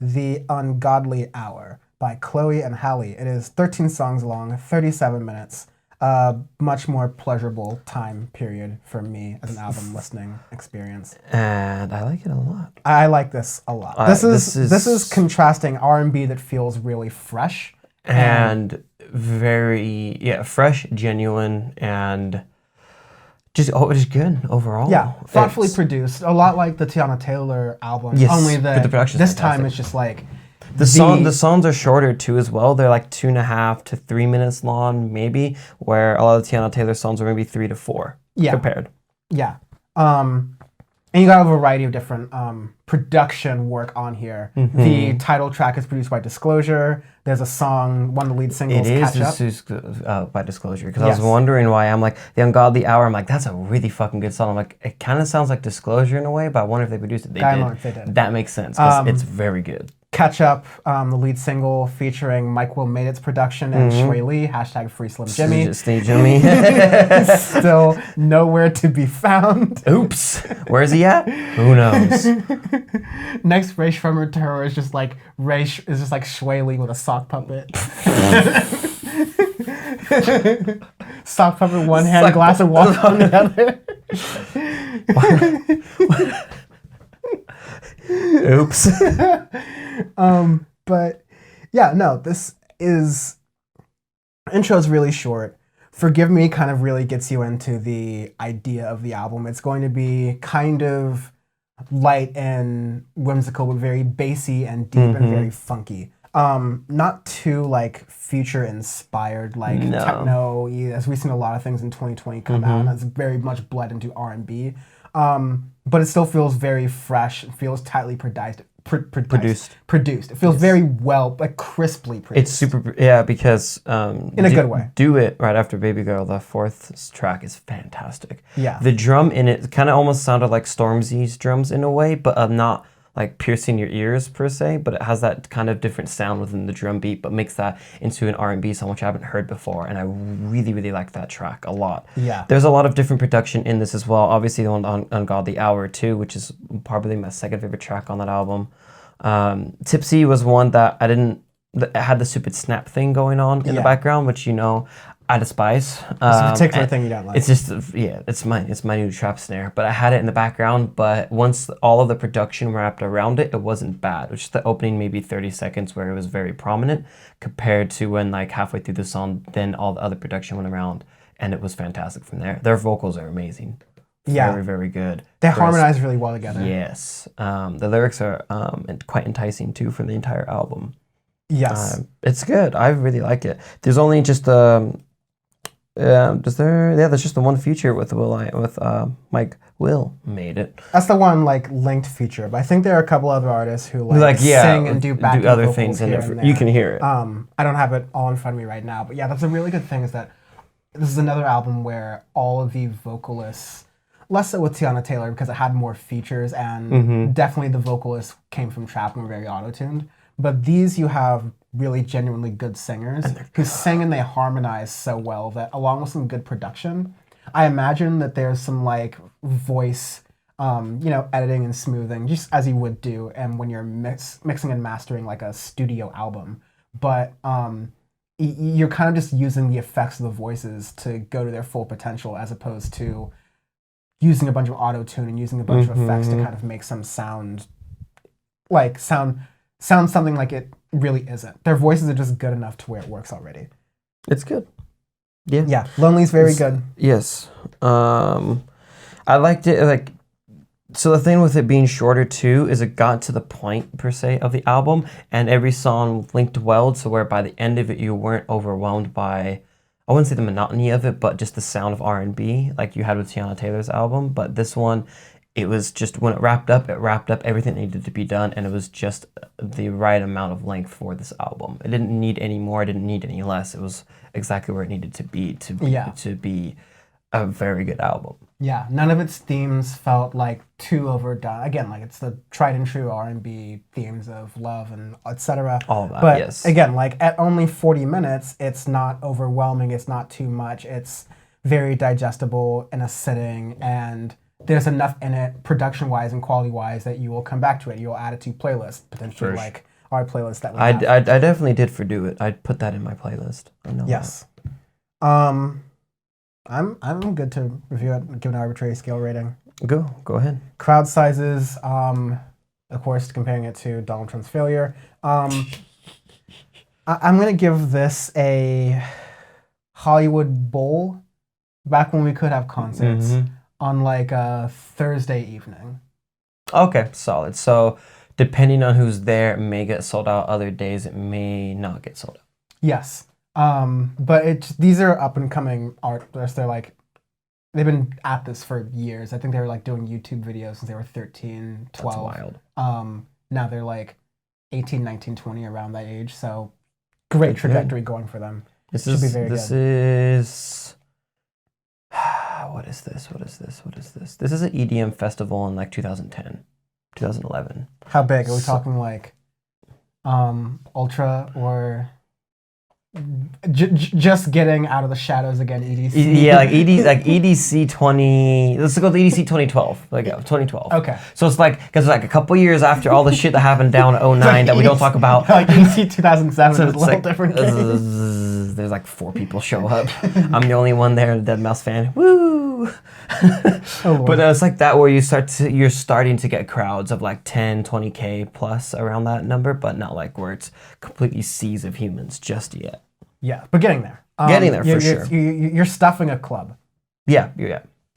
The Ungodly Hour by Chloe and Halle. It is 13 songs long, 37 minutes. Much more pleasurable time period for me as an album listening experience. And I like it a lot. I like this a lot. This is contrasting R&B that feels really fresh. And very, fresh, genuine, and just good overall. Yeah, thoughtfully produced. A lot like the Tiana Taylor album. Yes, only that but the production's this fantastic. time it's just like... The songs are shorter too as well. They're like 2.5 to 3 minutes long, maybe, where a lot of the Tiana Taylor songs are maybe 3 to 4 compared. Yeah. And you got a variety of different production work on here. Mm-hmm. The title track is produced by Disclosure. There's a song, one of the lead singles, Catch Up. It is by Disclosure, because I was wondering why. I'm like, The Ungodly Hour, I'm like, that's a really fucking good song. I'm like, it kind of sounds like Disclosure in a way, but I wonder if they produced it. They did. That makes sense, because it's very good. Catch Up, the lead single featuring Mike Will Made It's production and Shui Lee, hashtag Free Slim Jimmy. Still nowhere to be found. Oops. Where is he at? Who knows? Next Ray Shrummer to her is just like Shui Lee with a sock puppet. Sock puppet one hand, glass of water on the other. Oops. But yeah, no, this is... Intro is really short. Forgive Me kind of really gets you into the idea of the album. It's going to be kind of light and whimsical, but very bassy and deep and very funky. Not too like future inspired, like techno, as we've seen a lot of things in 2020 come out. It's very much bled into R&B. But it still feels very fresh. It feels tightly produced. It feels very well, like crisply produced. It's super, because in a good way. Do It right after Baby Girl, the fourth track is fantastic. Yeah. The drum in it kind of almost sounded like Stormzy's drums in a way, but not like piercing your ears per se, but it has that kind of different sound within the drum beat, but makes that into an R&B song, which I haven't heard before, and I really, really like that track a lot. Yeah. There's a lot of different production in this as well. Obviously, the one on Ungodly Hour too, which is probably my second favorite track on that album. Tipsy was one that it had the stupid snap thing going on in the background, which I despise. It's a particular thing you don't like. It's just, it's my new trap snare. But I had it in the background, but once all of the production wrapped around it, it wasn't bad. It was just the opening maybe 30 seconds where it was very prominent compared to when like halfway through the song, then all the other production went around and it was fantastic from there. Their vocals are amazing. Very, very good. They harmonize really well together. Yes. The lyrics are quite enticing too for the entire album. Yes. It's good. I really like it. There's only just there's just the one feature with Mike Will Made It. That's the one like linked feature, but I think there are a couple other artists who sing and do backing other vocals things here in and there. You can hear it. I don't have it all in front of me right now, but yeah, that's a really good thing is that this is another album where all of the vocalists, less so with Tiana Taylor because it had more features and definitely the vocalists came from trap and were very auto-tuned, but these you have really genuinely good singers who sing and they harmonize so well that along with some good production, I imagine that there's some like voice, editing and smoothing just as you would do and when you're mixing and mastering like a studio album. But you're kind of just using the effects of the voices to go to their full potential as opposed to using a bunch of auto-tune and using a bunch of effects to kind of make some sound something like it really isn't. Their voices are just good enough to where it works already. It's good. Yeah. Yeah. Lonely's very good. Yes. I liked it. So the thing with it being shorter too is it got to the point per se of the album, and every song linked well, so where by the end of it you weren't overwhelmed by, I wouldn't say the monotony of it, but just the sound of R&B like you had with Tiana Taylor's album. But this one, it was just when it wrapped up everything that needed to be done, and it was just the right amount of length for this album. It didn't need any more, it didn't need any less. It was exactly where it needed to be to be a very good album. Yeah, none of its themes felt like too overdone. Again, like it's the tried and true R&B themes of love and etc. All of that, but yes. Again, like at only 40 minutes, it's not overwhelming, it's not too much. It's very digestible in a sitting, and there's enough in it production-wise and quality-wise that you will come back to it. You'll add it to playlists, potentially like our playlist that we I have. definitely did for Do It. I'd put that in my playlist. I know Yes. I'm good to review it, give an arbitrary scale rating. that. Go ahead. Crowd sizes, of course, comparing it to Donald Trump's failure. I'm gonna give this a Hollywood Bowl, back when we could have concerts on like a Thursday evening. Okay, solid. So depending on who's there, it may get sold out. Other days, it may not get sold out. Yes. But these are up and coming artists. They're like, they've been at this for years. I think they were like doing YouTube videos since they were 13, 12. That's wild. Now they're like 18, 19, 20, around that age. So great trajectory going for them. This Should be very good. is what is this? This is an EDM festival in like 2010, 2011. How big? Are we talking like Ultra or just getting out of the shadows again, EDC? Yeah, like EDC 20. Let's go to EDC 2012. Like 2012. Okay. So it's like, because like a couple years after all the shit that happened down in 09 like that we don't talk about. Like EDC 2007 So is a it's little like, different case. there's like 4 people show up. I'm the only one there, a Dead Mouse fan. Woo! But it's like that where you're starting to get crowds of like 10, 20K plus around that number, but not like where it's completely seas of humans just yet. Yeah, but getting there. Getting there for sure. You're stuffing a club. Yeah.